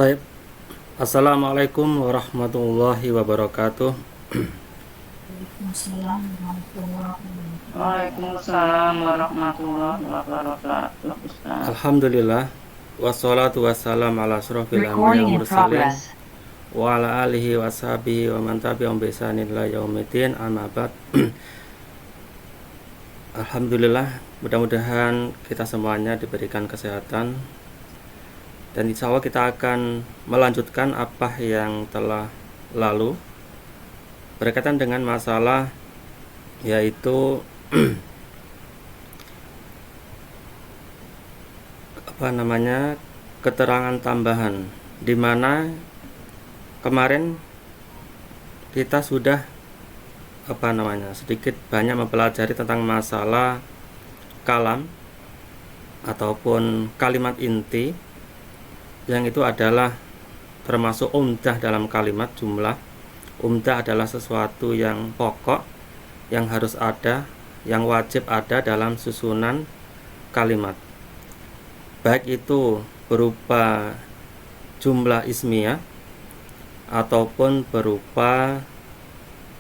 Baik. Assalamualaikum warahmatullahi wabarakatuh. Waalaikumsalam warahmatullahi wabarakatuh. Waalaikumsalam warahmatullahi wabarakatuh, Ustaz. Alhamdulillah wassalatu wassalam ala asrofil anbiya Recording wal in mursalin progress. wa ala alihi wa sahbihi wa man tabi'ahum bi ihsanin ila yaumiddin, amma ba'd. Alhamdulillah, mudah-mudahan kita semuanya diberikan kesehatan, dan insya Allah kita akan melanjutkan apa yang telah lalu berkaitan dengan masalah yaitu keterangan tambahan, di mana kemarin kita sudah sedikit banyak mempelajari tentang masalah kalam ataupun kalimat inti, yang itu adalah termasuk umdah dalam kalimat jumlah. Umdah adalah sesuatu yang pokok, yang harus ada, yang wajib ada dalam susunan kalimat, baik itu berupa jumlah ismiyah ataupun berupa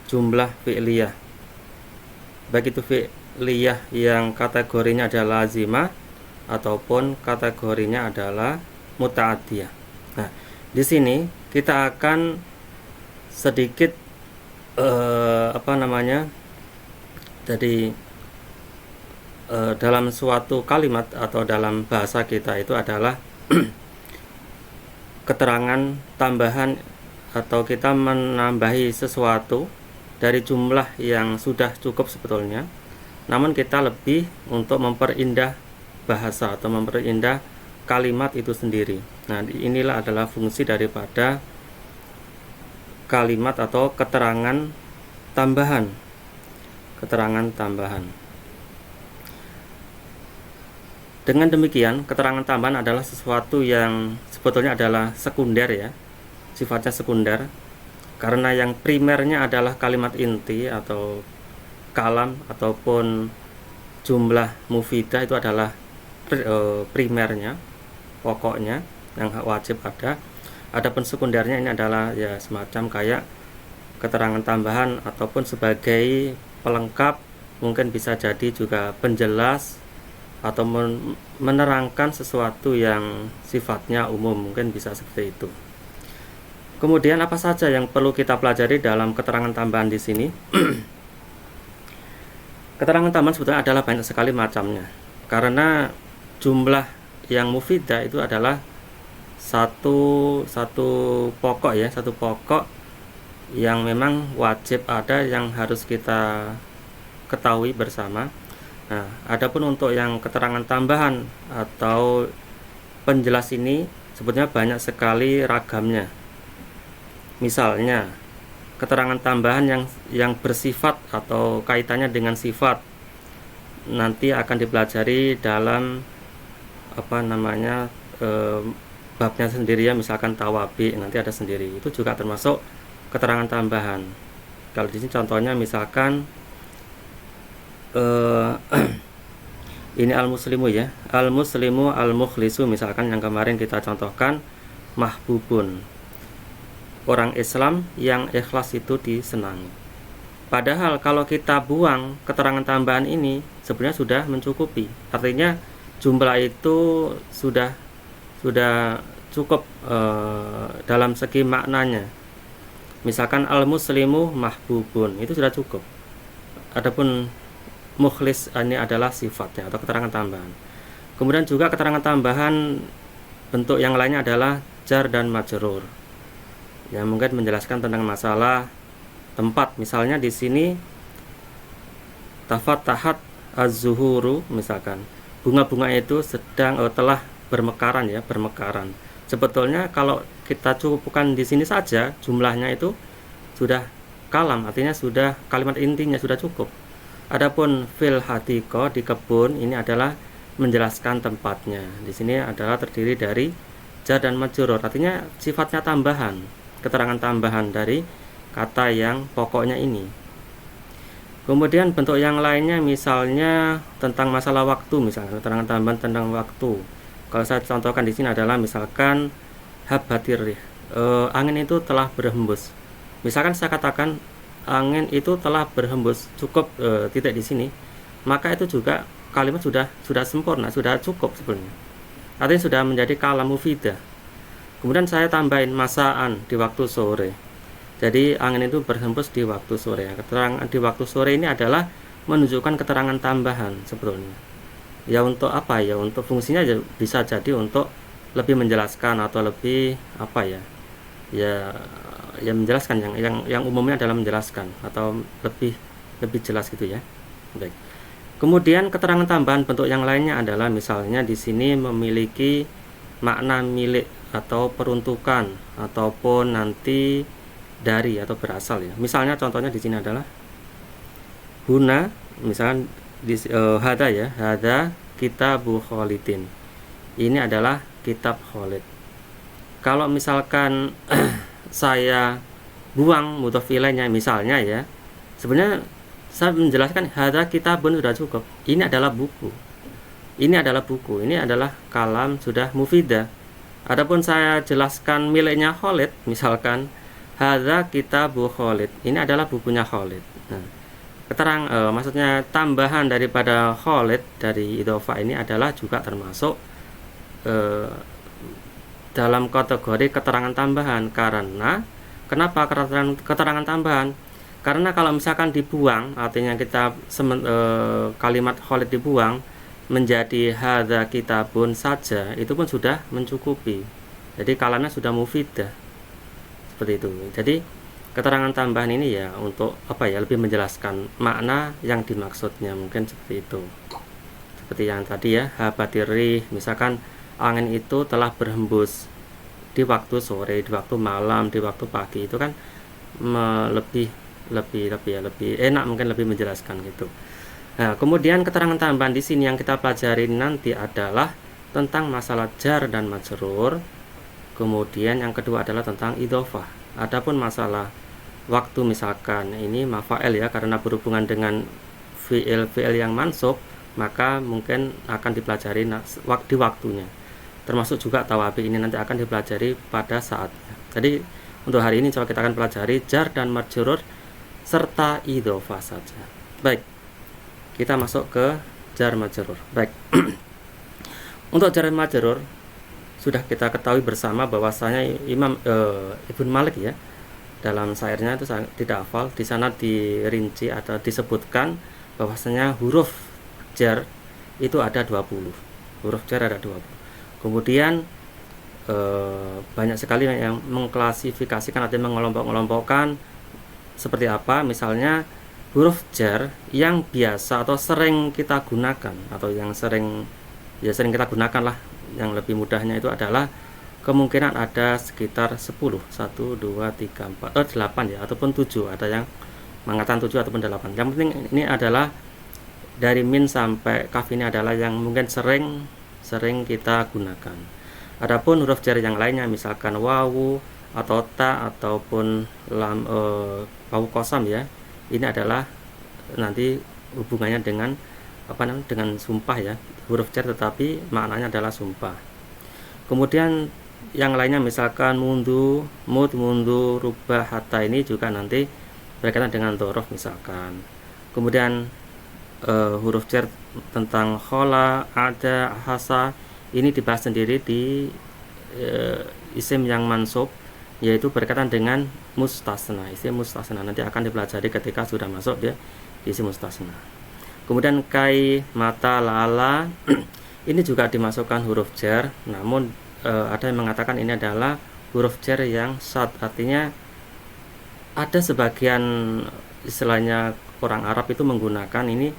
jumlah fi'liyah, baik itu fi'liyah yang kategorinya adalah lazimah ataupun kategorinya adalah muta'addiyah. Nah, di sini kita akan sedikit jadi dalam suatu kalimat atau dalam bahasa kita itu adalah keterangan tambahan, atau kita menambahi sesuatu dari jumlah yang sudah cukup sebetulnya, namun kita lebih untuk memperindah bahasa atau memperindah kalimat itu sendiri. Nah, inilah adalah fungsi daripada kalimat atau keterangan tambahan. Dengan demikian, keterangan tambahan adalah sesuatu yang sebetulnya adalah sekunder, ya, sifatnya sekunder, karena yang primernya adalah kalimat inti atau kalam ataupun jumlah mufidah, itu adalah primernya, pokoknya yang wajib ada. Adapun sekundernya ini adalah ya semacam kayak keterangan tambahan ataupun sebagai pelengkap, mungkin bisa jadi juga penjelas atau menerangkan sesuatu yang sifatnya umum, mungkin bisa seperti itu. Kemudian apa saja yang perlu kita pelajari dalam keterangan tambahan di sini? Keterangan tambahan sebetulnya adalah banyak sekali macamnya, karena jumlah yang mufidah itu adalah satu pokok, ya, satu pokok yang memang wajib ada, yang harus kita ketahui bersama. Nah, adapun untuk yang keterangan tambahan atau penjelas ini sebetulnya banyak sekali ragamnya. Misalnya keterangan tambahan yang bersifat atau kaitannya dengan sifat nanti akan dipelajari dalam babnya sendiri, ya, misalkan tawabi nanti ada sendiri, itu juga termasuk keterangan tambahan. Kalau di sini contohnya misalkan ini al-muslimu, ya, al-muslimu al-mukhlisu, misalkan yang kemarin kita contohkan mahbubun, orang Islam yang ikhlas itu disenangi. Padahal kalau kita buang keterangan tambahan ini sebenarnya sudah mencukupi, artinya jumlah itu sudah cukup dalam segi maknanya. Misalkan al-muslimu mahbubun, itu sudah cukup. Adapun mukhlis ini adalah sifatnya atau keterangan tambahan. Kemudian juga keterangan tambahan bentuk yang lainnya adalah jar dan majrur, yang mungkin menjelaskan tentang masalah tempat. Misalnya di sini tafattahat az-zuhuru, misalkan bunga-bunga itu telah bermekaran, ya, bermekaran. Sebetulnya kalau kita cukupkan di sini saja jumlahnya itu sudah kalam, artinya sudah kalimat intinya sudah cukup. Adapun fil hadiqah, di kebun, ini adalah menjelaskan tempatnya. Di sini adalah terdiri dari jar dan majrur, artinya sifatnya tambahan, keterangan tambahan dari kata yang pokoknya ini. Kemudian bentuk yang lainnya misalnya tentang masalah waktu, misalnya keterangan tambahan tentang waktu. Kalau saya contohkan di sini adalah misalkan habatir rih. Angin itu telah berhembus. Misalkan saya katakan angin itu telah berhembus, cukup titik di sini, maka itu juga kalimat sudah sempurna, sudah cukup sebenarnya. Artinya sudah menjadi kalam mufidah. Kemudian saya tambahin masaan di waktu sore. Jadi angin itu berhembus di waktu sore. Keterangan di waktu sore ini adalah menunjukkan keterangan tambahan sebetulnya. Ya untuk apa ya? Untuk fungsinya bisa jadi untuk lebih menjelaskan atau lebih apa ya? Ya menjelaskan yang umumnya adalah menjelaskan atau lebih jelas gitu ya. Baik. Kemudian keterangan tambahan bentuk yang lainnya adalah misalnya di sini memiliki makna milik atau peruntukan ataupun nanti dari atau berasal ya. Misalnya contohnya di sini adalah huna, misalnya di hada ya, hada kitabu Khalidin. Ini adalah kitab Khalid. Kalau misalkan saya buang mudhof ilaihnya misalnya ya, sebenarnya saya menjelaskan hada kitabun sudah cukup. Ini adalah buku. Ini adalah buku. Ini adalah kalam sudah mufidah. Adapun saya jelaskan miliknya Khalid, misalkan hadza kitabu Khalid. Ini adalah bukunya Khalid. Nah, maksudnya tambahan daripada Khalid dari idhofah ini adalah juga termasuk dalam kategori keterangan tambahan. Karena kenapa keterangan tambahan? Karena kalau misalkan dibuang, artinya kita kalimat Khalid dibuang menjadi hadza kitabun saja, itu pun sudah mencukupi. Jadi kalamnya sudah mufidah. Seperti itu. Jadi keterangan tambahan ini ya untuk apa ya, lebih menjelaskan makna yang dimaksudnya, mungkin seperti itu. Seperti yang tadi ya, habatirih, misalkan angin itu telah berhembus di waktu sore, di waktu malam, di waktu pagi, itu kan lebih enak, mungkin lebih menjelaskan gitu. Nah, kemudian keterangan tambahan di sini yang kita pelajari nanti adalah tentang masalah jar dan majrur. Kemudian yang kedua adalah tentang idhofah. Adapun masalah waktu, misalkan ini mafa'il ya, karena berhubungan dengan fi'il yang mansub, maka mungkin akan dipelajari di waktunya. Termasuk juga tawabi, ini nanti akan dipelajari pada saatnya. Jadi untuk hari ini coba kita akan pelajari jar dan majrur serta idhofah saja. Baik, kita masuk ke jar majrur. Baik. Untuk jar majrur sudah kita ketahui bersama bahwasanya Imam Ibnu Malik ya, dalam syairnya itu saya tidak hafal, di sana dirinci atau disebutkan bahwasanya huruf jar itu ada 20. Huruf jar ada 20. Kemudian banyak sekali yang mengklasifikasikan atau mengelompok-kelompokkan seperti apa. Misalnya huruf jar yang biasa atau sering kita gunakan, atau yang sering kita gunakan lah, yang lebih mudahnya itu adalah kemungkinan ada sekitar 10, 1, 2, 3, 4, 8 ya, ataupun 7, ada yang mengatakan 7 ataupun 8. Yang penting ini adalah dari min sampai kaf, ini adalah yang mungkin sering kita gunakan. Adapun huruf jar yang lainnya, misalkan wawu atau ta ataupun lam, wawu qasam ya, ini adalah nanti hubungannya dengan dengan sumpah ya, huruf jar tetapi maknanya adalah sumpah. Kemudian yang lainnya misalkan mundu, mundu, rubah, hatta, ini juga nanti berkaitan dengan dhorof misalkan. Kemudian huruf jar tentang khola, ada, hasa, ini dibahas sendiri di isim yang mansub, yaitu berkaitan dengan mustasna. Isim mustasna nanti akan dipelajari ketika sudah masuk dia di isim mustasna. Kemudian kai, mata, lala ini juga dimasukkan huruf jar, namun ada yang mengatakan ini adalah huruf jar yang sad, artinya ada sebagian istilahnya orang Arab itu menggunakan ini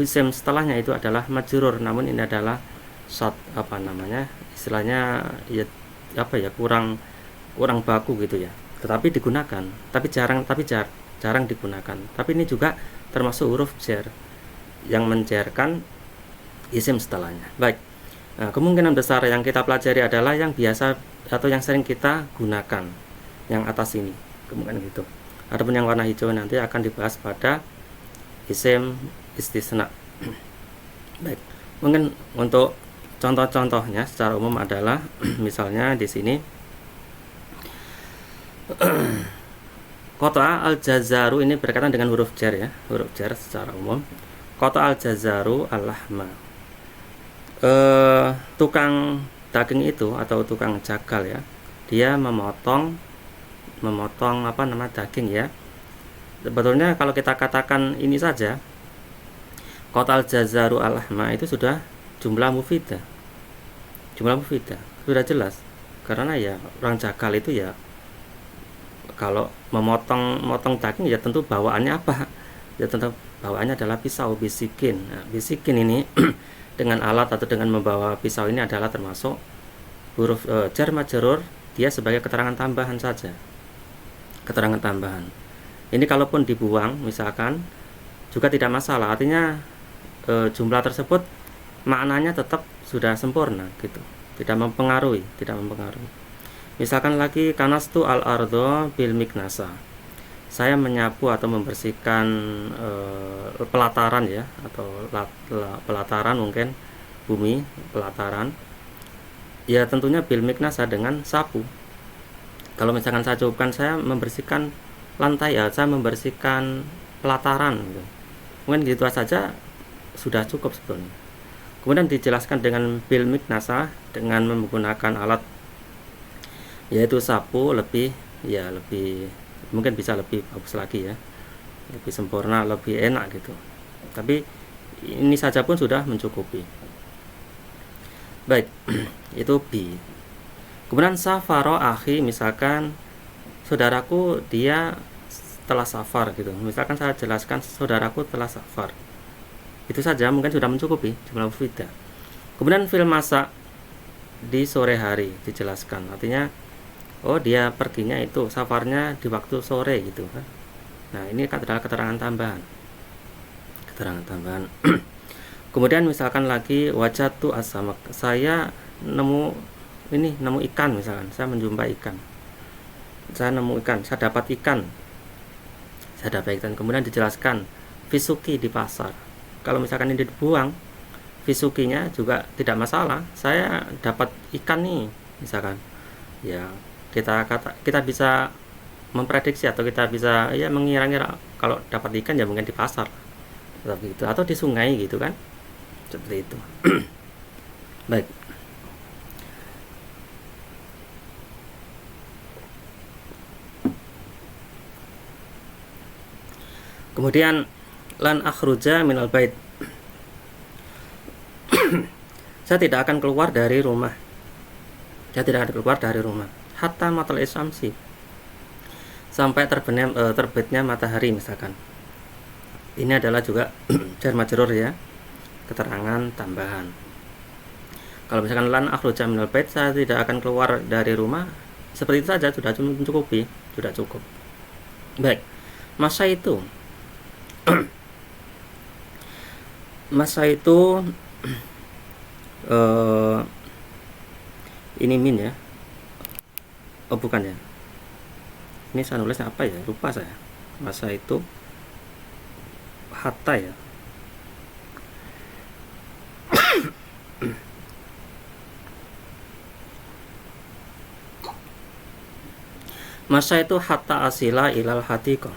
isim setelahnya itu adalah majrur, namun ini adalah sad, istilahnya ya kurang baku gitu ya, tetapi digunakan, tapi jarang digunakan. Tapi ini juga termasuk huruf jar yang menjarkan isim setelahnya. Baik. Nah, kemungkinan besar yang kita pelajari adalah yang biasa atau yang sering kita gunakan, yang atas ini, kemungkinan gitu. Adapun yang warna hijau nanti akan dibahas pada isim istisna. Baik. Mungkin untuk contoh-contohnya secara umum adalah misalnya di sini Qata'a al-jazaru ini berkaitan dengan huruf jar ya, huruf jar secara umum. Qata'a al-jazaru al-lahma. Tukang daging itu atau tukang jagal ya, dia memotong daging ya. Sebetulnya kalau kita katakan ini saja, qata'al jazaru al-lahma itu sudah jumlah mufidah. Jumlah mufidah sudah jelas. Karena ya orang jagal itu ya kalau memotong daging ya tentu bawaannya apa? Ya tentu bawaannya adalah pisau, bisikin. Nah, bisikin ini dengan alat atau dengan membawa pisau ini adalah termasuk huruf jar majrur, dia sebagai keterangan tambahan saja. Keterangan tambahan. Ini kalaupun dibuang misalkan juga tidak masalah, artinya jumlah tersebut maknanya tetap sudah sempurna gitu, tidak mempengaruhi. Misalkan lagi kanastu al-ardo bil miknasa, saya menyapu atau membersihkan pelataran ya, atau pelataran mungkin bumi, pelataran ya tentunya bil miknasa dengan sapu. Kalau misalkan saya cukupkan saya membersihkan lantai ya, saya membersihkan pelataran gitu. Mungkin gitu saja sudah cukup sebetulnya. Kemudian dijelaskan dengan bil miknasa, dengan menggunakan alat yaitu sapu, lebih mungkin bisa lebih bagus lagi ya, lebih sempurna, lebih enak gitu. Tapi ini saja pun sudah mencukupi. Baik, itu B. Kemudian safaro akhi, misalkan saudaraku dia telah safar gitu. Misalkan saya jelaskan saudaraku telah safar. Itu saja mungkin sudah mencukupi jumlah mufidah. Kemudian fil masa, di sore hari dijelaskan. Artinya oh dia perginya itu safarnya di waktu sore gitu kan. Nah, ini adalah keterangan tambahan. Kemudian misalkan lagi wajatu as-samak, saya nemu ikan misalkan, saya menjumpai ikan. Saya nemu ikan, saya dapat ikan. Kemudian dijelaskan fisuki di pasar. Kalau misalkan ini dibuang, fisukinya juga tidak masalah. Saya dapat ikan nih, misalkan. Ya, kita bisa memprediksi atau kita bisa ya mengira-ngira kalau dapat ikan ya mungkin di pasar. Seperti itu, atau di sungai gitu kan. Seperti itu. Baik. Kemudian lan akhruja minal bait. Saya tidak akan keluar dari rumah. Hatta matal isyamsi, sampai terbitnya matahari misalkan. Ini adalah juga jar majrur ya, keterangan tambahan. Kalau misalkan lan akhruja minal bait, saya tidak akan keluar dari rumah, seperti itu saja sudah mencukupi, sudah cukup. Baik. Masa itu ini min ya. Oh bukan ya. Ini saya nulisnya apa ya? Lupa saya. Masa itu hatta ya. Masa itu hatta asila ilal hatiqah.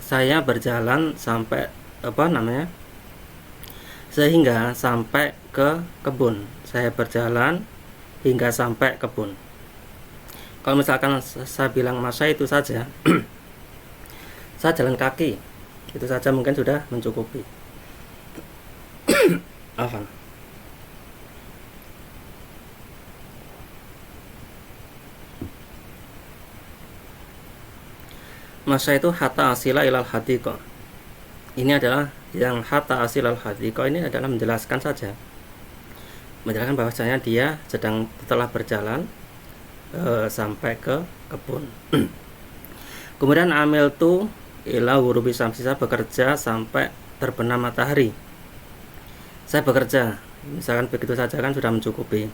Saya berjalan sampai sehingga sampai ke kebun. Saya berjalan hingga sampai kebun. Kalau misalkan saya bilang masa itu saja, saya jalan kaki, itu saja mungkin sudah mencukupi. Afan. Masa itu hatta asila ilal hatiqah. Ini adalah yang hatta asilal hatiqah, ini adalah menjelaskan saja, menjelaskan bahwasanya dia telah berjalan sampai ke kebun. Kemudian amil tu ila ghurubi syamsi, saya bekerja sampai terbenam matahari. Saya bekerja, misalkan begitu saja kan sudah mencukupi.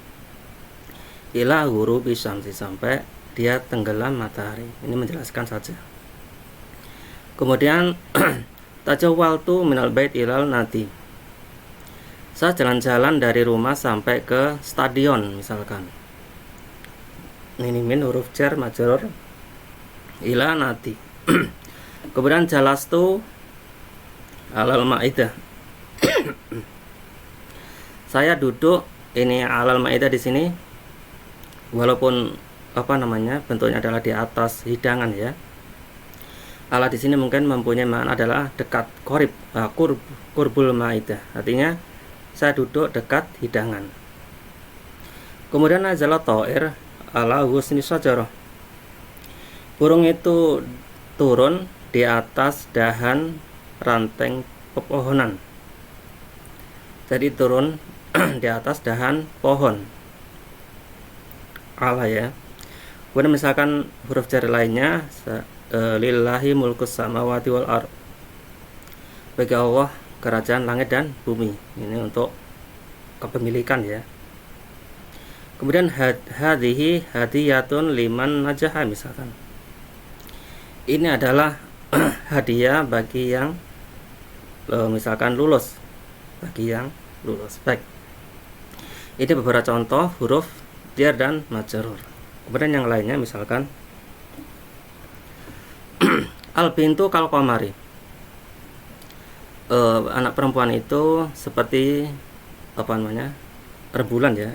Ila ghurubi syamsi, sampai dia tenggelam matahari. Ini menjelaskan saja. Kemudian tajawwaltu minal bait ilal nadi, saya jalan-jalan dari rumah sampai ke stadion misalkan. Ini min huruf jar majrur ila nati. Kemudian jalastu alal maidah. Saya duduk ini alal maidah di sini, walaupun bentuknya adalah di atas hidangan ya. Ala di sini mungkin mempunyai makna adalah dekat, kurbul maidah. Artinya saya duduk dekat hidangan. Kemudian nazala ta'ir ala husni syajarah. Burung itu turun di atas dahan ranting pepohonan. Jadi turun di atas dahan pohon. Ala ya. Kemudian misalkan huruf jar lainnya, lillahi mulkus samawati wal ard. Bagi Allah kerajaan langit dan bumi. Ini untuk kepemilikan ya. Kemudian hadhihi hadiyatun liman najaha misalkan. Ini adalah hadiah bagi yang misalkan lulus. Bagi yang lulus. Baik. Ini beberapa contoh huruf jar dan majrur. Kemudian yang lainnya misalkan al bintu kal qamari. Anak perempuan itu seperti rembulan ya,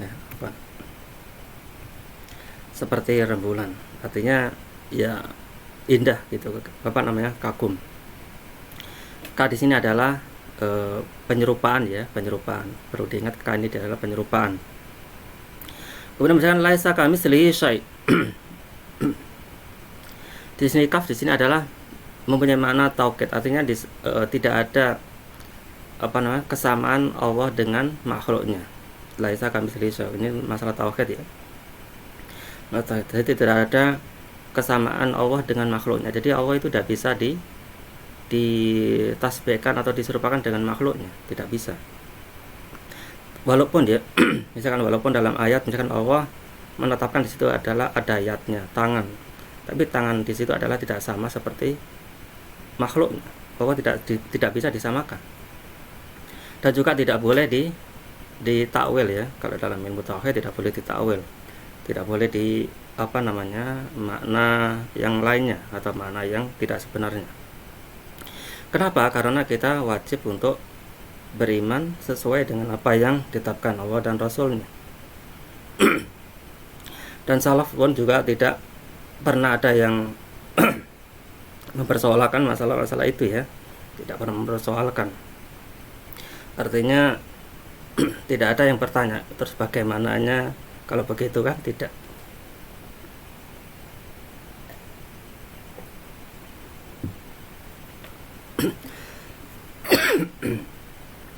seperti rembulan. Artinya ya indah gitu, kagum. Ka di sini adalah penyerupaan ya, penyerupaan. Perlu diingat ka ini adalah penyerupaan. Kemudian misalkan laisa kamitslihi syai'. Di sini kaf di sini adalah mempunyai makna taukid, artinya tidak ada kesamaan Allah dengan makhluknya. Laisa kamitslihi syai'. Ini masalah taukid ya. Jadi tidak ada kesamaan Allah dengan makhluknya. Jadi Allah itu tidak bisa ditasbihkan atau diserupakan dengan makhluknya, tidak bisa. Walaupun misalkan walaupun dalam ayat misalkan Allah menetapkan di situ adalah ada ayatnya tangan, tapi tangan di situ adalah tidak sama seperti makhluknya. Allah tidak bisa disamakan. Dan juga tidak boleh ditakwil ya. Kalau dalam ilmu tauhid tidak boleh ditakwil. Tidak boleh makna yang lainnya atau makna yang tidak sebenarnya. Kenapa? Karena kita wajib untuk beriman sesuai dengan apa yang ditetapkan Allah dan Rasulnya. Dan salaf pun juga tidak pernah ada yang mempersoalkan masalah-masalah itu ya, tidak pernah mempersoalkan. Artinya tidak ada yang bertanya terus bagaimananya kalau begitu kan, tidak.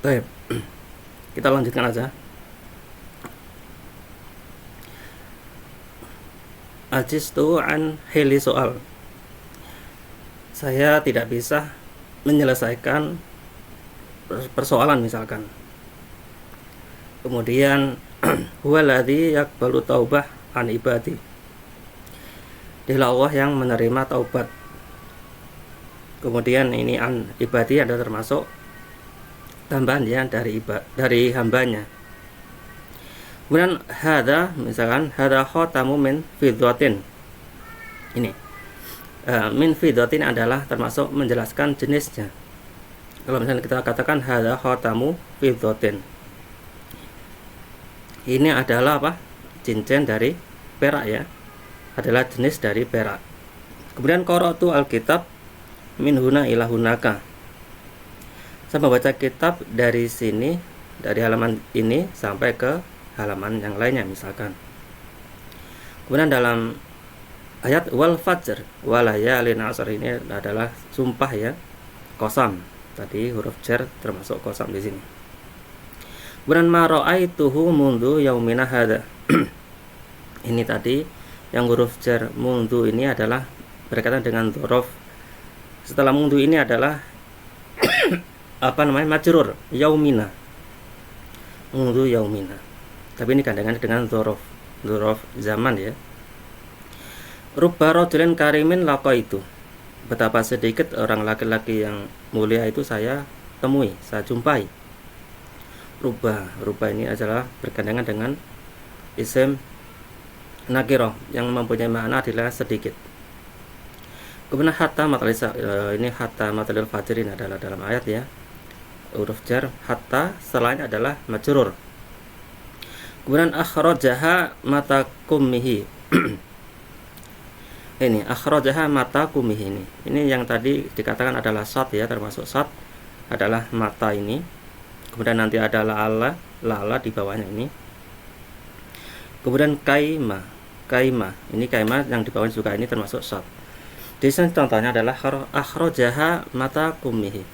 Baik, kita lanjutkan aja. Ajistu an hili soal. Saya tidak bisa menyelesaikan persoalan misalkan. Kemudian huwaladzi yaqbalu taubah an ibadi. Dialah Allah yang menerima taubat. Kemudian ini an ibadi ada termasuk tambahan ya dari hambanya. Kemudian hadza misalkan hadza khatamu min fiddatin. Ini min fiddatin adalah termasuk menjelaskan jenisnya. Kalau misalnya kita katakan hadza khatamu fiddatin, ini adalah cincin dari perak ya, adalah jenis dari perak. Kemudian qara'tu alkitab min huna ila hunaka. Saya membaca kitab dari sini, dari halaman ini sampai ke halaman yang lainnya misalkan. Kemudian dalam ayat wal fajr walayalin asr, ini adalah sumpah ya, qasam. Tadi huruf jar termasuk qasam di sini. Kemudian ma ra'aituhu mundu yaumina hadza. Ini tadi yang huruf jar mundu ini adalah berkaitan dengan dzaraf. Setelah mundu ini adalah majrur yaumina. Mundu yaumina. Tapi ini gandengan dengan dzaraf zaman ya. Rubba rajulin karimin laqaitu. Betapa sedikit orang laki-laki yang mulia itu saya temui, saya jumpai. Rubba ini adalah bergandengan dengan isim nakirah yang mempunyai makna adalah sedikit. Kemudian hatta matalisa, ini hatta matalil fajr ini adalah dalam ayat ya, huruf jar. Hatta setelahnya adalah majrur. Kemudian akhrajaha mata kummihi. Ini akhrajaha mata kummihi ini yang tadi dikatakan adalah sad ya, termasuk sad adalah mata ini. Kemudian nanti ada lala di bawahnya ini. Kemudian kaima ini kaima yang di bawahnya juga ini termasuk sad. Di sini contohnya adalah akhrajaha mata kummihi.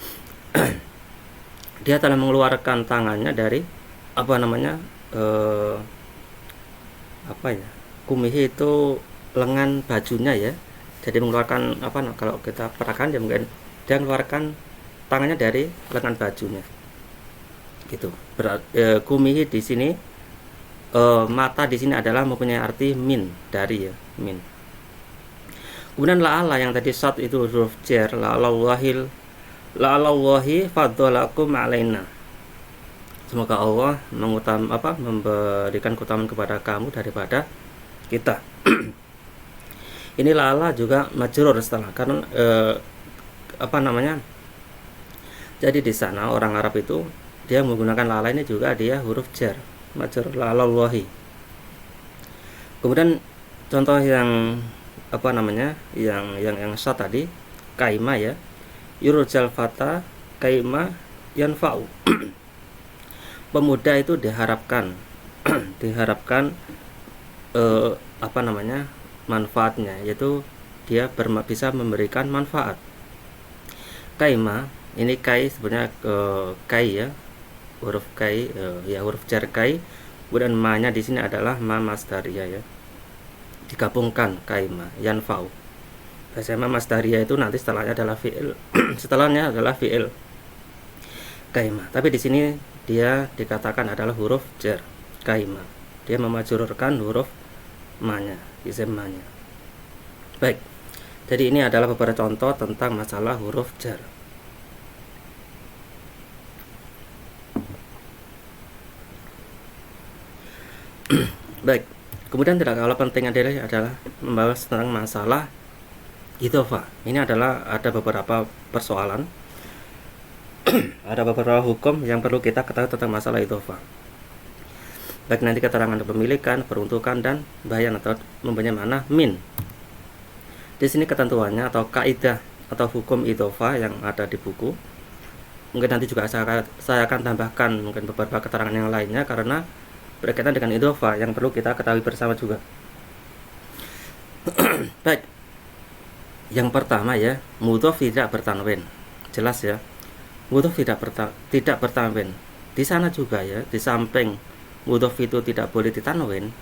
Dia telah mengeluarkan tangannya dari kumihi itu lengan bajunya ya. Jadi mengeluarkan kalau kita perhatikan ya, mungkin dia mengeluarkan tangannya dari lengan bajunya gitu. Kumihi di sini mata di sini adalah mempunyai arti min, dari ya, min. Kemudian la'alla yang tadi sad itu huruf jar, la'allahi fadhalakum alaina. Semoga Allah memberikan keutamaan kepada kamu daripada kita. Ini la'alla juga majrur setelah, karena jadi di sana orang Arab itu dia menggunakan la'alla ini juga dia huruf jar, majrur la'allahi. Kemudian contoh yang yang sad tadi kaima ya, yurjal fata kaima yanfa'u. Pemuda itu diharapkan manfaatnya, yaitu dia bisa memberikan manfaat. Kaima ini kai sebenarnya kai ya, huruf kai ya, huruf jar kai. Kemudian ma-nya di sini adalah ma masdariyah ya, digabungkan kaima yanfa'u. Biasanya masdariyah itu nanti setelahnya adalah fi'il setelahnya adalah fi'il kaima. Tapi di sini dia dikatakan adalah huruf jar kaima. Dia memajrurkan huruf ma-nya, isim ma-nya. Baik. Jadi ini adalah beberapa contoh tentang masalah huruf jar. Baik. Kemudian tidak kalah penting adalah membahas tentang masalah idhofah. Ini adalah ada beberapa persoalan, ada beberapa hukum yang perlu kita ketahui tentang masalah idhofah. Baik nanti keterangan kepemilikan, peruntukan, dan bayan atau mempunyai makna min. Di sini ketentuannya atau kaidah atau hukum idhofah yang ada di buku. Mungkin nanti juga saya akan tambahkan mungkin beberapa keterangan yang lainnya karena berkaitan dengan idhofah yang perlu kita ketahui bersama juga. Baik. Yang pertama ya, mudhof tidak bertanwin. Jelas ya. Mudhof tidak bertanwin. Di sana juga ya, di samping mudhof itu tidak boleh ditanwin,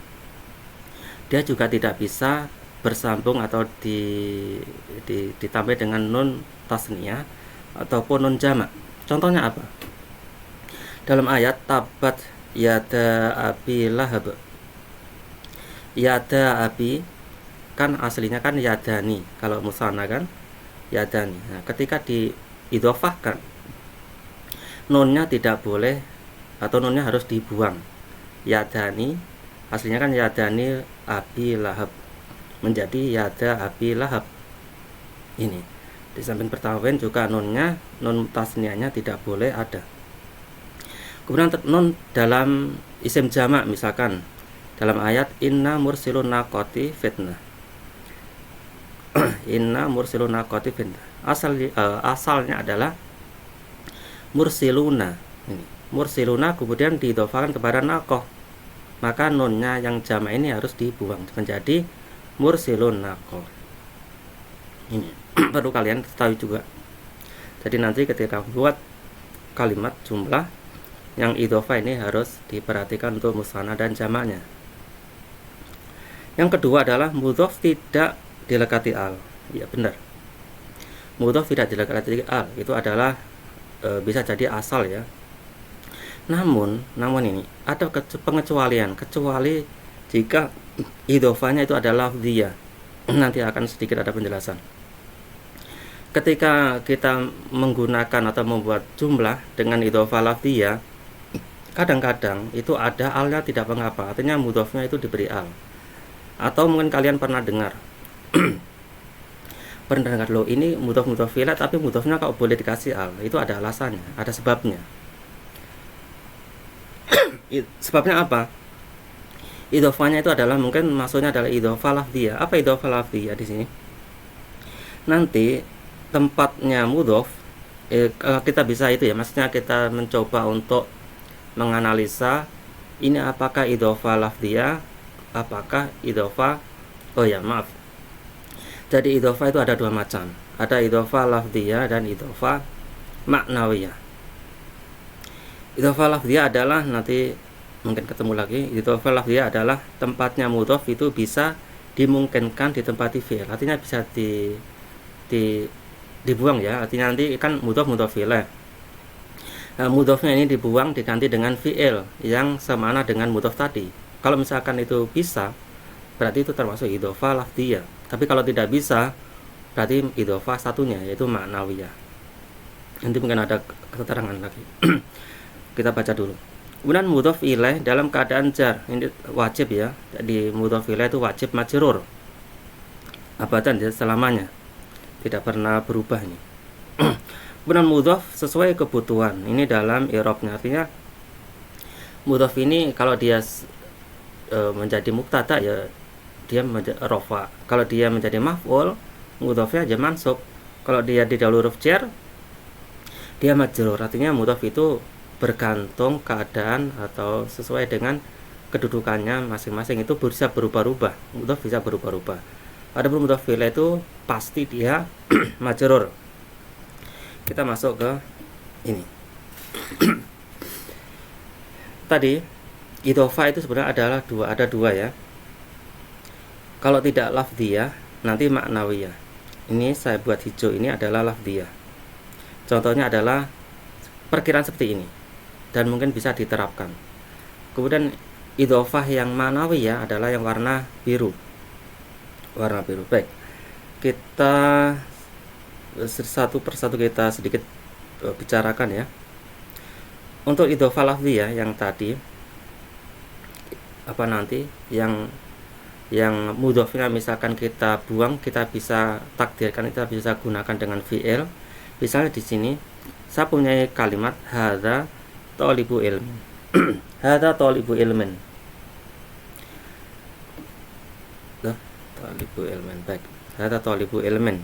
dia juga tidak bisa bersambung atau ditambah dengan nun tasniyah ataupun nun jamak. Contohnya apa? Dalam ayat tabat yada abi lahab. Yada abi kan aslinya kan yadani, kalau musanna kan yadani. Nah, ketika diidhofahkan, nunnya tidak boleh atau nunnya harus dibuang. Yadani aslinya kan yadani abi lahab, menjadi yada abi lahab. Ini di samping bertanwin juga nunnya, nun tasniyahnya tidak boleh ada. Kemudian nun dalam isim jamak, misalkan dalam ayat inna mursilun naqati fitnah. Inna mursilun naqati fitnah. Asalnya adalah mursiluna. Ini mursiluna kemudian diidhofahkan kepada naqah. Maka nunnya yang jamak ini harus dibuang menjadi mursilun naqah. Ini perlu kalian ketahui juga. Jadi nanti ketika buat kalimat jumlah yang idhofah ini harus diperhatikan untuk musanna dan jamaknya. Yang kedua adalah mudhof tidak dilekati al. Ya benar. Mudhof tidak dilekati al itu adalah bisa jadi asal ya. Namun ini ada pengecualian, kecuali jika idhofahnya itu adalah lafziyah. Nanti akan sedikit ada penjelasan. Ketika kita menggunakan atau membuat jumlah dengan idhofah lafziyah, kadang-kadang itu ada alnya tidak mengapa, artinya mudhofnya itu diberi al. Atau mungkin kalian pernah dengar Pernah dengar loh ini mudhof ilaih tapi mudhofnya kok boleh dikasih al? Itu ada alasannya, ada sebabnya. Sebabnya apa? Idhofahnya itu adalah mungkin maksudnya adalah idhofah lafdhiyah. Apa idhofah lafdhiyah di sini? Nanti tempatnya mudhof kita bisa itu ya, maksudnya kita mencoba untuk menganalisa ini apakah idhofah lafdhiyah, apakah idhofah maaf. Jadi idhofah itu ada dua macam. Ada idhofah lafdhiyah dan idhofah maknawiyah. Idhofah lafdhiyah adalah nanti mungkin ketemu lagi. Idhofah lafdhiyah adalah tempatnya mudhof itu bisa dimungkinkan ditempati fi'il. Artinya bisa dibuang ya. Artinya nanti kan mudhof ilaih. Nah, mudhofnya ini dibuang diganti dengan fi'il yang semana dengan mudhof tadi. Kalau misalkan itu bisa, berarti itu termasuk idhofah lafdhiyah. Tapi kalau tidak bisa, berarti idhofah satunya yaitu maknawiyah. Nanti mungkin ada keterangan lagi. Kita baca dulu. Kemudian mudhof ilaih dalam keadaan jar, ini wajib ya. Di mudhof ilaih itu wajib majrur. Abadan ya, selamanya. Tidak pernah berubah ini. Kemudian mudhof sesuai kebutuhan. Ini dalam i'rabnya, artinya mudhof ini kalau dia menjadi mubtada ya dia menjadi rafa. Kalau dia menjadi maf'ul, mudhofnya aja mansub. Kalau dia di dahulu huruf jar, dia majrur. Artinya mudhof itu bergantung keadaan atau sesuai dengan kedudukannya masing-masing, itu bisa berubah-ubah. Mudhof bisa berubah-ubah. Adapun mudhof ilaih itu pasti dia majrur. Kita masuk ke ini. Tadi idhofah itu sebenarnya ada dua ya. Kalau tidak lafdhiyah, nanti maknawiyah. Ini saya buat hijau, ini adalah lafdhiyah. Contohnya adalah perkiraan seperti ini, dan mungkin bisa diterapkan. Kemudian idhofah yang maknawiyah adalah yang warna biru. Warna biru. Baik, kita satu persatu kita sedikit bicarakan ya. Untuk idhofah lafdhiyah yang tadi yang mudhofnya misalkan kita buang, kita bisa takdirkan, kita bisa gunakan dengan fi'il. Misalnya di sini saya punya kalimat hadza thalibu ilmin. Hadza thalibu ilmin. Thalibu ilmin. Baik. Hadza thalibu ilmin.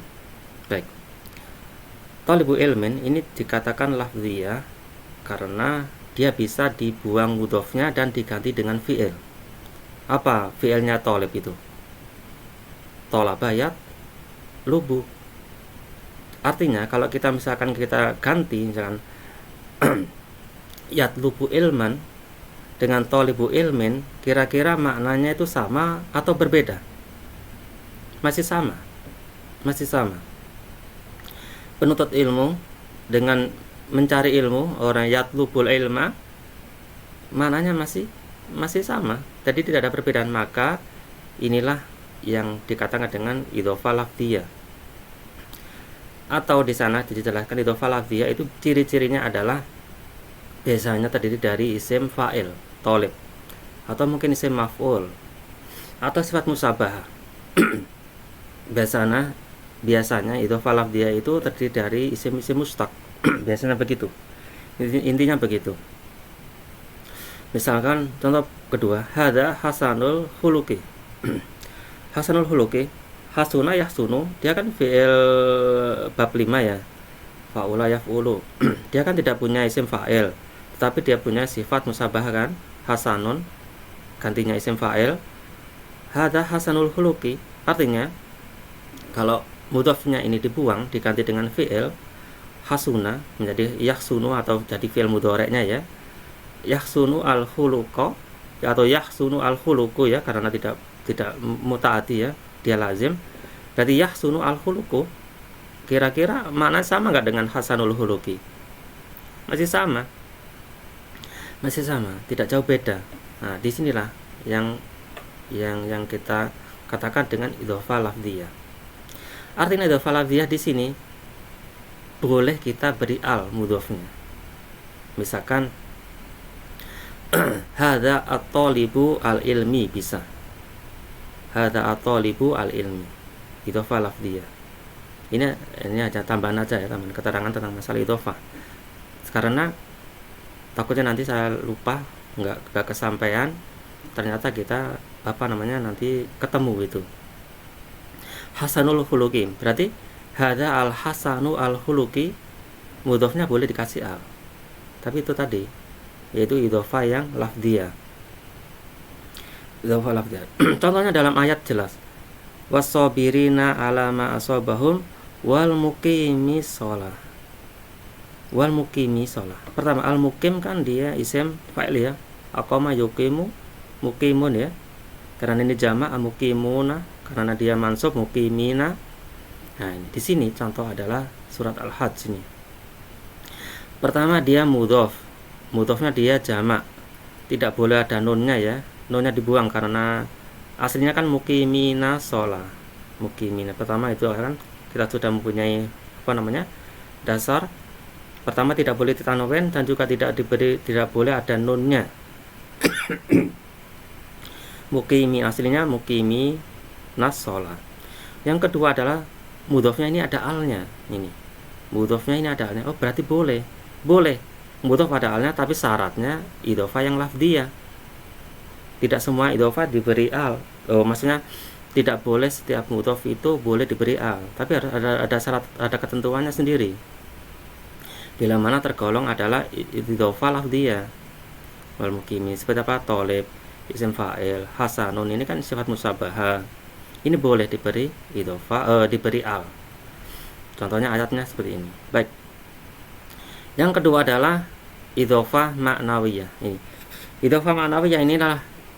Baik. Thalibu ilmin ini dikatakan lafdhiyah karena dia bisa dibuang mudhofnya dan diganti dengan fi'il. Apa fi'ilnya thalib itu? Thalaba lubu. Artinya kalau kita misalkan kita ganti misalkan yatlubu ilman dengan thalibu ilmin, kira-kira maknanya itu sama atau berbeda? Masih sama. Masih sama. Penuntut ilmu dengan mencari ilmu, orang yatlubul ilma, maknanya masih sama. Jadi tidak ada perbedaan. Maka inilah yang dikatakan dengan idhofah lafdhiyah. Atau di sana dijelaskan idhofah lafdhiyah itu ciri-cirinya adalah biasanya terdiri dari isim fa'il, thalib, atau mungkin isim maf'ul, atau sifat musabahah. Biasanya idhofah lafdhiyah itu terdiri dari isim-isim mustaq. Biasanya begitu. Intinya begitu. Misalkan contoh kedua, hadza hasanul khuluqi. Hasanul khuluqi, hasuna yahsunu, dia kan fi'il bab 5 ya. Fa'ula yaf'ulu. Dia kan tidak punya isim fa'il, tetapi dia punya sifat musabah kan, hasanun, gantinya isim fa'il. Hadza hasanul khuluqi, artinya kalau mudhofnya ini dibuang diganti dengan fi'il, hasuna menjadi yahsunu atau jadi fi'il mudhoreknya ya. Yahsunu al khuluqa atau yahsunu al khuluqu ya, karena tidak mutaati ya, dia lazim. Berarti yahsunu al khuluqu kira-kira makna sama nggak dengan hasanul khuluqi? Masih sama, tidak jauh beda. Nah, disinilah yang kita katakan dengan idhofah lafdhiyah. Artinya idhofah lafdhiyah di sini boleh kita beri al mudhofnya. Misalkan hadza at-thalibu al-ilmi, bisa. Hadza at-thalibu al-ilmi. Idhofah lafdhiyah. Ini aja tambahan aja ya, tambahan keterangan tentang masalah idhofah. Karena takutnya nanti saya lupa, nggak kesampaian, ternyata kita nanti ketemu itu. Hasanul khuluqi, berarti hada al hasanu al khuluqi, mudhofnya boleh dikasih al, tapi itu tadi yaitu idhofah yang lafdhiyah. Contohnya dalam ayat jelas, wassobirina ala ma asobahum wal muqimi sholah. Wal muqimi sholah. Pertama, al muqim kan dia isim fa'il ya, aqama yuqimu, muqimun ya, karena ini jamak, muqimuna karena dia mansub, muqimina. Nah, di sini contoh adalah surat Al-Hajj ini. Pertama, dia mudhof, mudhofnya dia jamak, tidak boleh ada nunnya ya, nunnya dibuang karena aslinya kan muqimina sholah, muqimina. Pertama itu kan kita sudah mempunyai dasar. Pertama, tidak boleh ditanwin dan juga tidak boleh ada nunnya. Muqimi aslinya muqimi nasola. Yang kedua adalah mudhofnya ini ada alnya. Ini mudhofnya ini ada alnya. Oh, berarti boleh mudhof ada alnya, tapi syaratnya idhofah yang lafdhiyah. Tidak semua idhofah diberi al. Maksudnya tidak boleh setiap mudhof itu boleh diberi al, tapi ada syarat, ada ketentuannya sendiri. Bila mana tergolong adalah idhofah lafdhiyah. Wal muqimi seperti apa? Thalib, isim fa'il, hasanun ini kan sifat musyabbahah. Ini boleh diberi idhofah, diberi al. Contohnya ayatnya seperti ini. Baik. Yang kedua adalah idhofah ma'nawiyah. Ini idhofah ma'nawiyah,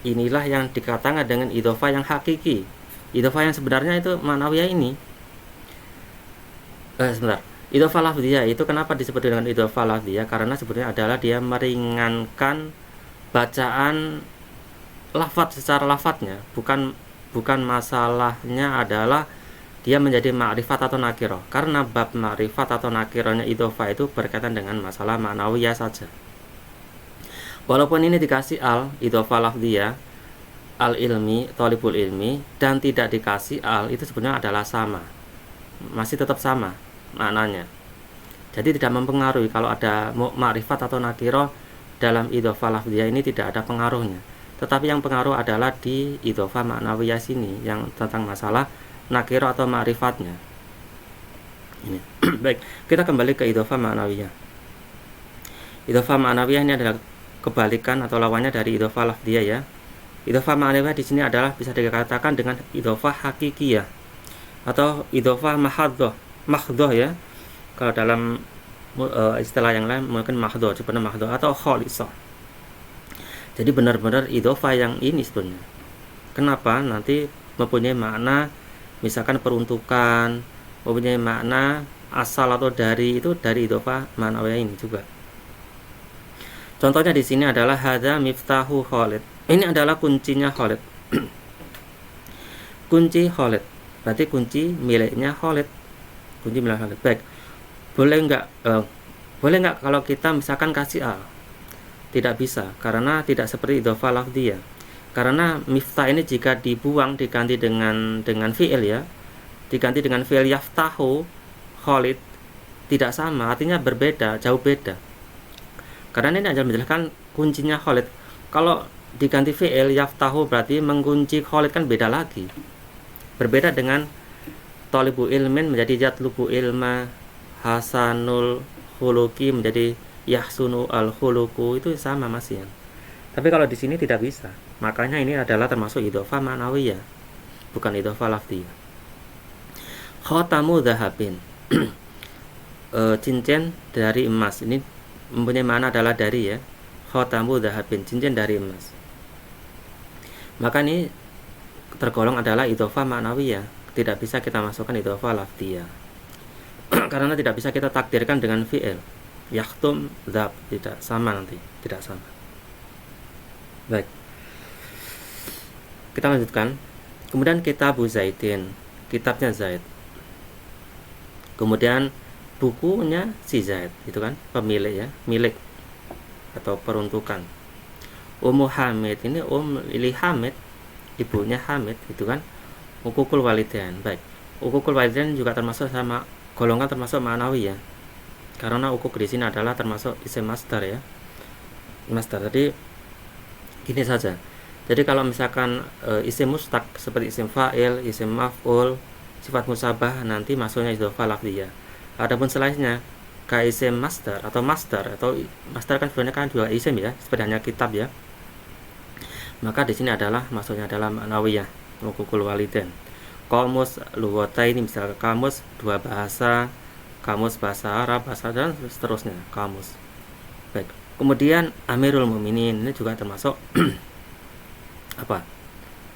inilah yang dikatakan dengan idhofah yang hakiki. Idhofah yang sebenarnya itu ma'nawiyah ini. Idhofah lafdhiyah itu kenapa disebut dengan idhofah lafdhiyah? Karena sebetulnya adalah dia meringankan bacaan lafadz secara lafadznya, bukan masalahnya adalah dia menjadi ma'rifat atau nakirah. Karena bab ma'rifat atau nakirahnya idhofah itu berkaitan dengan masalah ma'nawiyah saja. Walaupun ini dikasih al, idhofah lafdhiyah, al ilmi, thalibul ilmi, dan tidak dikasih al, itu sebenarnya adalah sama, masih tetap sama maknanya. Jadi tidak mempengaruhi kalau ada ma'rifat atau nakirah dalam idhofah lafdhiyah ini, tidak ada pengaruhnya. Tetapi yang pengaruh adalah di idhofah ma'nawiyah sini, yang tentang masalah nakirah atau ma'rifatnya. Ini. Baik, kita kembali ke idhofah ma'nawiyah. Idhofah ma'nawiyah ini adalah kebalikan atau lawannya dari idhofah lafdhiyah ya. Idhofah ma'nawiyah di sini adalah bisa dikatakan dengan idhofah hakikiyah atau idhofah mahdhoh ya. Kalau dalam istilah yang lain mungkin mahdhoh, sebenarnya mahdhoh atau khalisah. Jadi benar-benar idhofah yang ini sebenarnya. Kenapa? Nanti mempunyai makna, misalkan peruntukan, mempunyai makna asal atau dari, itu dari idhofah ma'nawiyah ini juga. Contohnya di sini adalah hadza miftahu Khalid. Ini adalah kuncinya Khalid. Kunci Khalid, berarti kunci miliknya Khalid. Kunci milik Khalid. Baik. Boleh enggak kalau kita misalkan kasih al? Tidak bisa, karena tidak seperti idhofah lafdhiyah. Karena miftah ini jika dibuang diganti dengan fi'il ya, diganti dengan fi'il yaftahu Khalid, tidak sama, artinya berbeda, jauh beda. Karena ini adalah menjelaskan kuncinya Khalid. Kalau diganti fi'il yaftahu berarti mengunci Khalid, kan beda lagi. Berbeda dengan thalibu ilmin menjadi yatlubu ilma, hasanul khuluqi menjadi yahsunu al khuluqu, itu sama masih ya. Tapi kalau di sini tidak bisa. Makanya ini adalah termasuk idhofah ma'nawiyah, bukan idhofah lafdhiyah. Khatamu dhahabin. Cincin dari emas, ini mempunyai makna adalah dari ya. Khatamu dhahabin, cincin dari emas. Maka ini tergolong adalah idhofah ma'nawiyah. Tidak bisa kita masukkan idhofah lafdhiyah. Karena tidak bisa kita takdirkan dengan fi'il. Yakhtum dhab, tidak sama nanti, tidak sama. Baik, kita lanjutkan. Kemudian kitabu Zaidin, kitabnya Zaid. Kemudian bukunya si Zaid, itu kan pemilik ya, milik atau peruntukan. Ummu Hamid, ini Li Hamid, ibunya Hamid, itu kan hukukul walidain. Baik, Hukukul walidain juga termasuk sama golongan termasuk ma'nawi ya. Karena hukuk di sini adalah termasuk isim masdar ya. Masdar. Jadi gini saja. Jadi kalau misalkan isim mustaq seperti isim fa'il, isim maf'ul, sifat musabah nanti masuknya idhofah lafziyah. Adapun selainnya kayak isim masdar atau masdar kan sebenarnya kan juga isim ya, seperti hanya kitab ya. Maka di sini adalah masuknya adalah ma'nawiyah, hukukul walidain. Kamus lughataini misalnya kamus dua bahasa, kamus bahasa Arab, bahasa dan seterusnya, kamus. Baik. Kemudian Amirul Mukminin ini juga termasuk apa?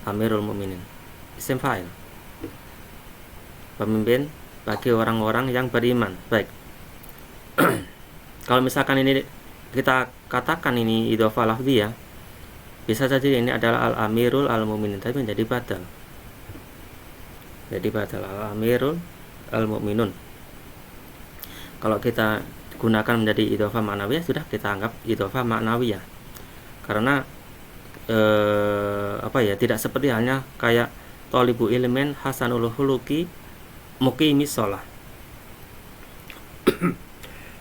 Amirul Mukminin. Isim fa'il. Pemimpin bagi orang-orang yang beriman. Baik. Kalau misalkan ini kita katakan ini idhofah lafziyah, bisa saja ini adalah al-amirul al-mu'minin tapi menjadi badal. Jadi badal al-amirul al-mu'minun. Kalau kita gunakan menjadi idhofah ma'nawiyah, sudah kita anggap idhofah ma'nawiyah. Karena tidak seperti halnya kayak tolibu ilmin hasanul huluki muqimis shalah.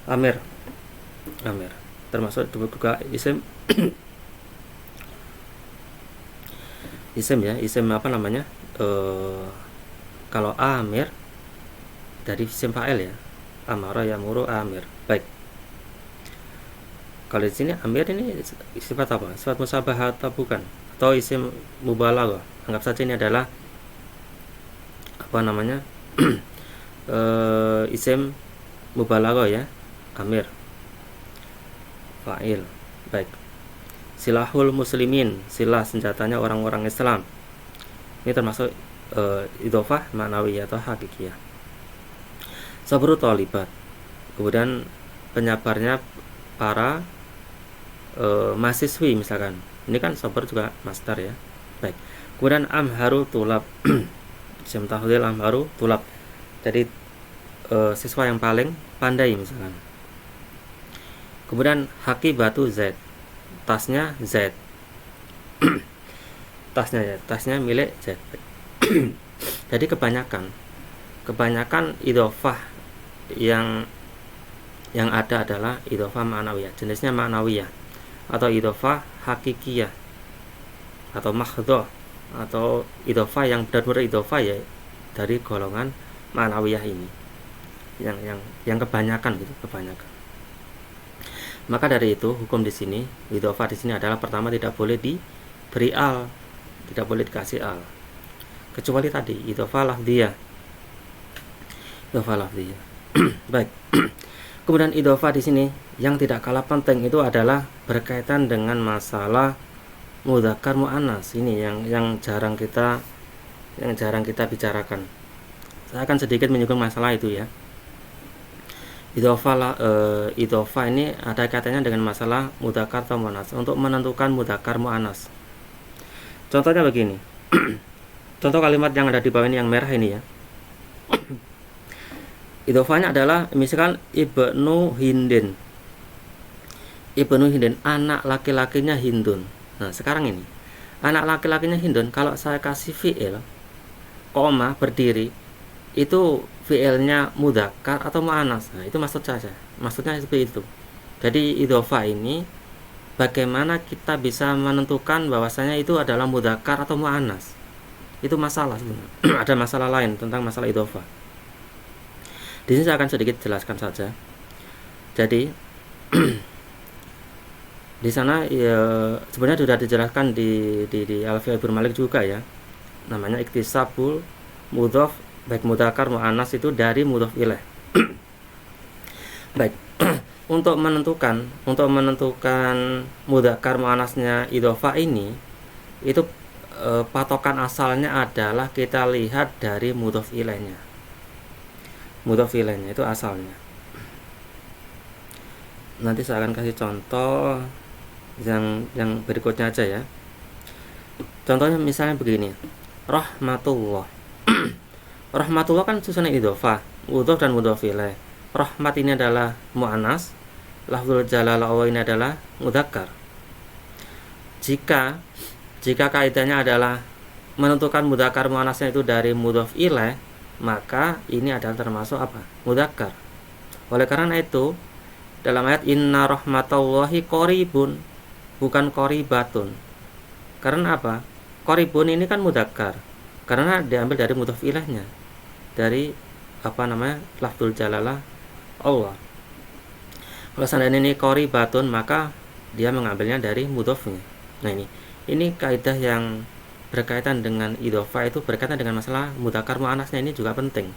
Amir termasuk juga isim isim ya, isim apa namanya? Kalau amir dari isim fa'il ya, amara yamuru amir. Baik. Kalau di sini amir ini sifat apa? Sifat musabah atau bukan? Atau isim mubalaghah? Anggap saja ini adalah apa namanya? Isim mubalaghah ya, amir. Fa'il. Baik. Silahul muslimin, silah senjatanya orang-orang Islam. Ini termasuk idhofah ma'nawiyah atau hakikiyah. Sabru thalibat. Kemudian penyabarnya para mahasiswi misalkan. Ini kan sabar juga masdar ya. Baik. Kemudian amharu tulab. Isim tahdhil amharu tulab. Jadi siswa yang paling pandai misalkan. Kemudian hakibatu Zaid. Tasnya Zaid. tasnya milik Zaid. Jadi kebanyakan idhofah yang ada adalah idhofah ma'nawiyah, jenisnya ma'nawiyah atau idhofah hakikiyah atau mahdhah atau idhofah yang benar-benar idhofah ya dari golongan ma'nawiyah ini yang kebanyakan gitu, kebanyakan. Maka dari itu hukum di sini idhofah di sini adalah pertama tidak boleh diberi al, tidak boleh dikasih al. Kecuali tadi idhofah lafziyah. Baik. Kemudian idhofah di sini yang tidak kalah penting itu adalah berkaitan dengan masalah mudzakkar muannas. Ini yang jarang kita bicarakan. Saya akan sedikit menyinggung masalah itu ya. Idhofah ini ada kaitannya dengan masalah mudzakkar atau muannas untuk menentukan mudzakkar muannas. Contohnya begini. Contoh kalimat yang ada di bawah ini yang merah ini ya. Idhofahnya adalah misalkan Ibnu Hindin. Ibnu Hindin, anak laki-lakinya Hindun. Nah, sekarang ini anak laki-lakinya Hindun, kalau saya kasih fi'il koma berdiri, itu fi'ilnya mudzakkar atau muannas. Nah, itu maksudnya seperti itu. Jadi idhofah ini bagaimana kita bisa menentukan bahwasanya itu adalah mudzakkar atau muannas. Itu masalah sebenarnya. Ada masalah lain tentang masalah idhofah. Di sini saya akan sedikit jelaskan saja. Jadi di sana ya, sebenarnya sudah dijelaskan di Alfiyah Ibnu Malik juga ya. Namanya iktisabul mudhof baik mudzakkar muannas itu dari mudhof ilaih. Baik. Untuk menentukan mudzakkar muannasnya idhofah ini itu patokan asalnya adalah kita lihat dari mudhof ilaihnya. Mudhof ilaihnya itu asalnya. Nanti saya akan kasih contoh yang berikutnya aja ya. Contohnya misalnya begini. Rahmatullah. Rahmatullah kan susunan idhofah, mudhof dan mudhof ilaih. Rahmat ini adalah muannas, lafzul jalalah Allah ini adalah mudzakkar. Jika kaidahnya adalah menentukan mudzakkar muannasnya itu dari mudhof ilaih, maka ini adalah termasuk apa? Mudzakkar. Oleh karena itu dalam ayat inna rahmatallahi qaribun, bukan qaribatun. Karena apa? Qaribun ini kan mudzakkar karena diambil dari mudhof ilaihnya, dari lafzul jalalah Allah. Kalau seandainya ini qaribatun, maka dia mengambilnya dari mudhofnya. Nah, ini kaidah yang berkaitan dengan idhofah, itu berkaitan dengan masalah mudzakkar muannasnya, ini juga penting.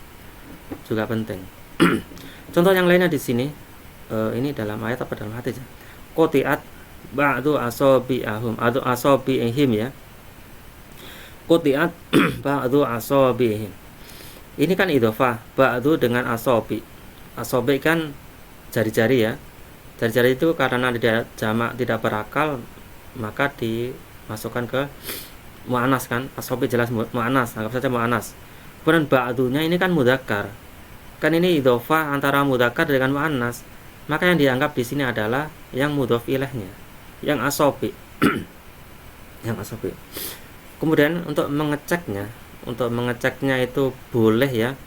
Contoh yang lainnya di sini, ini dalam ayat apa dalam hadis ya? Quti'at ba'du asabi'ahum, atau asabi'ihim ya. Quti'at ba'du asabi'ihim. Ini kan idhofah, ba'du dengan asabi. Asabi kan jari-jari ya. Jari-jari itu karena tidak jamak, tidak berakal, maka dimasukkan ke mu'annas kan. Asabi jelas mu'annas, anggap saja mu'annas. Kemudian ba'dunya ini kan mudzakkar. Kan ini idhofah antara mudzakkar dengan mu'annas. Maka yang dianggap di sini adalah yang mudhof ilaihnya, yang asabi. Yang asabi. Kemudian untuk mengeceknya itu boleh ya.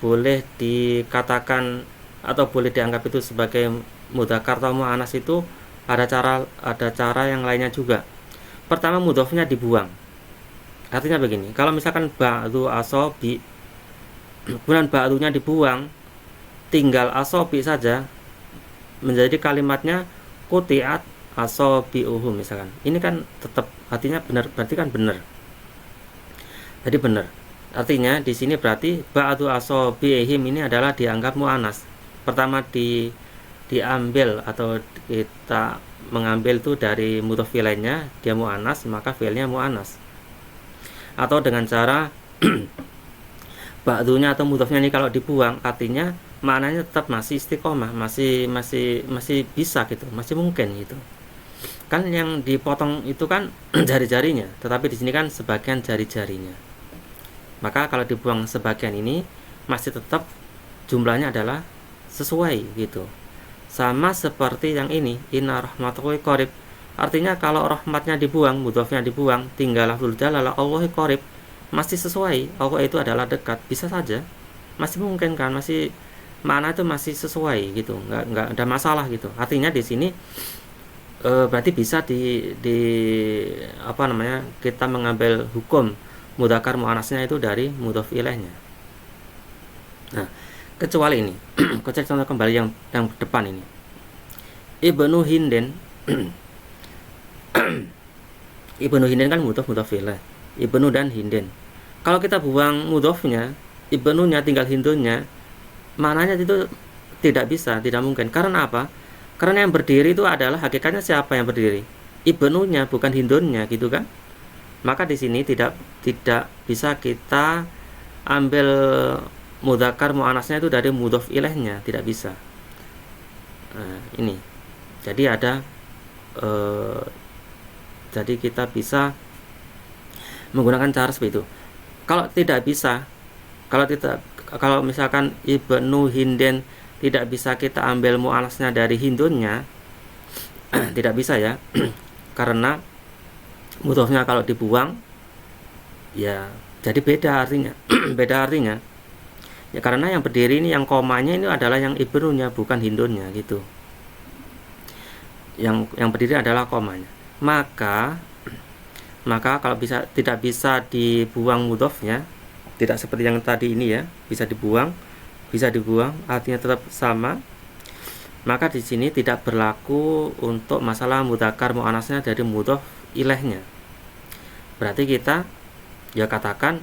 Boleh dikatakan atau boleh dianggap itu sebagai mudzakkar atau mu'annas, itu ada cara yang lainnya juga. Pertama, mudhofnya dibuang. Artinya begini, kalau misalkan ba'du asabi, kemudian ba'dunya dibuang, tinggal asabi saja, menjadi kalimatnya quti'at asabi'uhum misalkan. Ini kan tetap artinya benar, berarti kan benar. Jadi benar. Artinya di sini berarti ba'du asabi'ihim ini adalah dianggap mu'annas. Pertama diambil atau kita mengambil itu dari mudhof ilaihnya, dia mu'annas, maka fi'ilnya mu'annas. Atau dengan cara ba'dunya atau mudhofnya ini kalau dibuang, artinya maknanya tetap masih istiqomah, masih bisa gitu, masih mungkin gitu. Kan yang dipotong itu kan jari-jarinya, tetapi di sini kan sebagian jari-jarinya. Maka kalau dibuang sebagian ini masih tetap jumlahnya adalah sesuai gitu. Sama seperti yang ini, inna rahmatullahi qarib. Artinya kalau rahmatnya dibuang, mudhofnya dibuang, tinggal lafzul jalalah Allahi qarib, masih sesuai. Allah itu adalah dekat, bisa saja, masih mungkin kan, masih makna itu masih sesuai gitu, nggak ada masalah gitu. Artinya di sini berarti bisa kita mengambil hukum mudzakkar muannasnya itu dari mudhof ilaihnya. Nah, kecuali ini kita contoh kembali yang depan ini, Ibnu Hinden. Ibnu Hinden kan mudhof ilaih, Ibnu dan Hinden. Kalau kita buang mudhofnya, ibnunya tinggal hindunnya, maknanya itu tidak bisa, tidak mungkin. Karena apa? Karena yang berdiri itu adalah hakikatnya siapa yang berdiri? Ibnunya, bukan hindunnya gitu kan? Maka di sini tidak bisa kita ambil mudzakkar muannasnya itu dari mudhof ilaihnya, tidak bisa. Nah, ini. Jadi jadi kita bisa menggunakan cara seperti itu. Kalau misalkan Ibnu Hinden tidak bisa kita ambil mu'annasnya dari hindunnya, tidak bisa ya. Karena mudhofnya kalau dibuang ya jadi beda artinya. Beda artinya. Ya karena yang berdiri ini, yang komanya ini adalah yang ibnunya, bukan hindunnya gitu. Yang berdiri adalah komanya. Maka kalau tidak bisa dibuang mudhofnya, tidak seperti yang tadi ini ya, bisa dibuang, artinya tetap sama. Maka di sini tidak berlaku untuk masalah mudzakkar muannasnya dari mudhof ilaihnya. Berarti kita ya katakan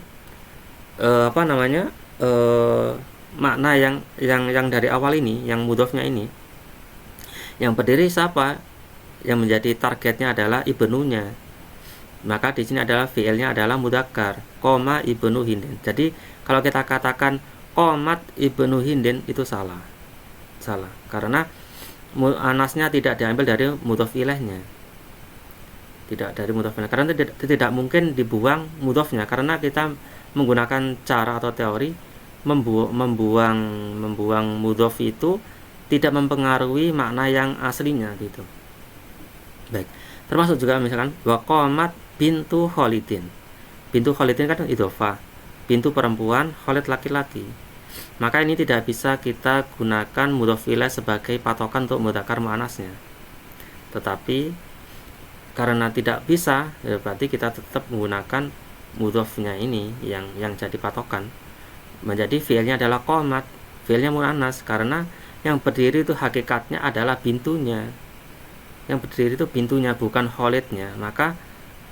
makna yang dari awal ini, yang mudhofnya ini, yang berdiri siapa, yang menjadi targetnya adalah ibnunya. Maka di sini adalah fi'ilnya adalah mudzakkar, koma Ibnu Hinden. Jadi kalau kita katakan qomat Ibnu Hinden itu salah. Karena muannasnya tidak diambil dari mudhof ilaihnya. Tidak dari mudhof ilaih. Karena tidak mungkin dibuang mudhofnya, karena kita menggunakan cara atau teori membuang mudhof itu tidak mempengaruhi makna yang aslinya gitu. Baik. Termasuk juga misalkan wa qomat bintu Khalidin. Bintu Khalidin kan idhofah. bintu perempuan, Khalid laki-laki. Maka ini tidak bisa kita gunakan mudhof ilaih sebagai patokan untuk mudzakkar muannasnya. Tetapi karena tidak bisa, ya berarti kita tetap menggunakan mudhofnya ini yang jadi patokan. Menjadi fiilnya adalah qomat, fiilnya muannas, karena yang berdiri itu hakikatnya adalah bintunya. Yang berdiri itu bintunya, bukan Khalidnya. Maka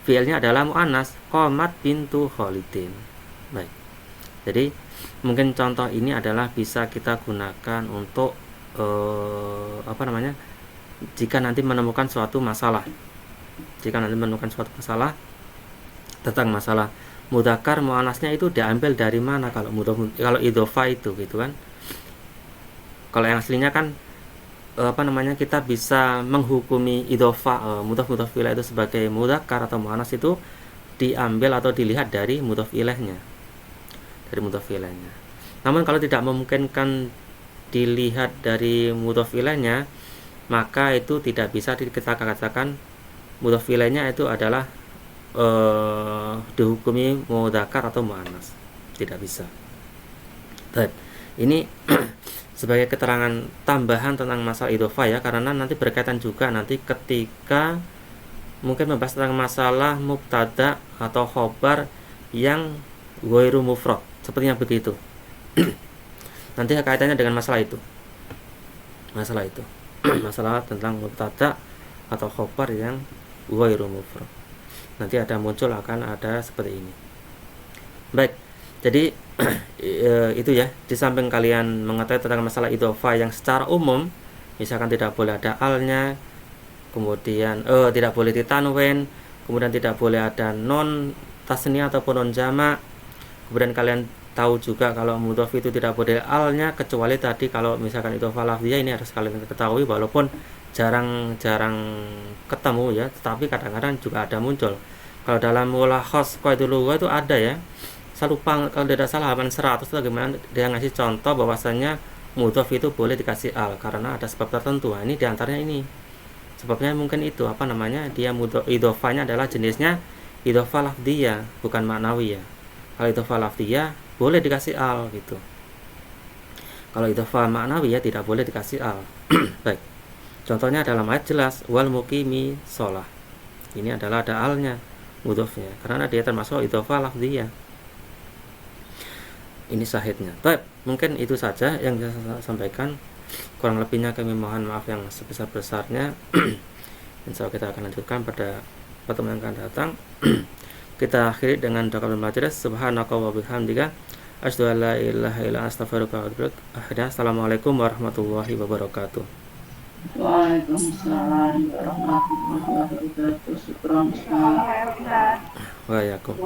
fiilnya adalah muannas, qomat bintu Khalidin. Baik. Jadi mungkin contoh ini adalah bisa kita gunakan untuk jika nanti menemukan suatu masalah. Tentang masalah mudzakkar muannasnya itu diambil dari mana kalau idhofah itu gitu kan. Kalau yang aslinya kan kita bisa menghukumi idhofah mudhof ilaih itu sebagai mudzakkar atau muannas itu diambil atau dilihat dari mudhof ilaihnya. Namun kalau tidak memungkinkan dilihat dari mudhof ilaihnya, maka itu tidak bisa kita katakan mudhof ilaihnya itu adalah dihukumi mudzakkar atau muannas. Tidak bisa. Baik. Ini sebagai keterangan tambahan tentang masalah idhofah ya, karena nanti berkaitan juga nanti ketika mungkin membahas tentang masalah mubtada atau khobar yang ghairu mufrad, sepertinya begitu. Nanti kaitannya dengan masalah itu. Masalah tentang mubtada atau khobar yang ghairu mufrad. Nanti akan ada seperti ini. Baik. Jadi itu ya, di samping kalian mengetahui tentang masalah idhofah yang secara umum, misalkan tidak boleh ada alnya, kemudian tidak boleh ditanwin, kemudian tidak boleh ada non tasniyah ataupun non jamak. Kemudian kalian tahu juga kalau mudhof itu tidak boleh alnya, kecuali tadi kalau misalkan idhofah lafziyah, ini harus kalian ketahui walaupun jarang-jarang ketemu ya, tetapi kadang-kadang juga ada muncul. Kalau dalam mulakhas qaidul lughah itu ada ya. Saya lupa kalau tidak salah halaman 100 itu bagaimana dia ngasih contoh bahwasannya mudhof itu boleh dikasih al karena ada sebab tertentu. Nah, ini diantaranya ini sebabnya mungkin itu dia idhofahnya adalah jenisnya idhofah lafdiyah bukan ma'nawiyah. Kalau idhofah lafdiyah boleh dikasih al gitu. Kalau idhofah ma'nawiyah tidak boleh dikasih al. Baik. Contohnya dalam ayat jelas wal muqimi shalah. Ini adalah ada alnya mudhofnya karena dia termasuk idhofah lafdiyah. Ini syahidnya. Baik, mungkin itu saja yang bisa saya sampaikan. Kurang lebihnya kami mohon maaf yang sebesar-besarnya. Insya Allah kita akan lanjutkan pada pertemuan yang akan datang. Kita akhiri dengan doa majelis. Subhanaka wa bihamdika asyhadu an la ilaha illa anta astaghfiruka wa atubu ilaik. Assalamualaikum warahmatullahi wabarakatuh. Waalaikumsalam warahmatullahi wabarakatuh. Syukran. Wa yakum.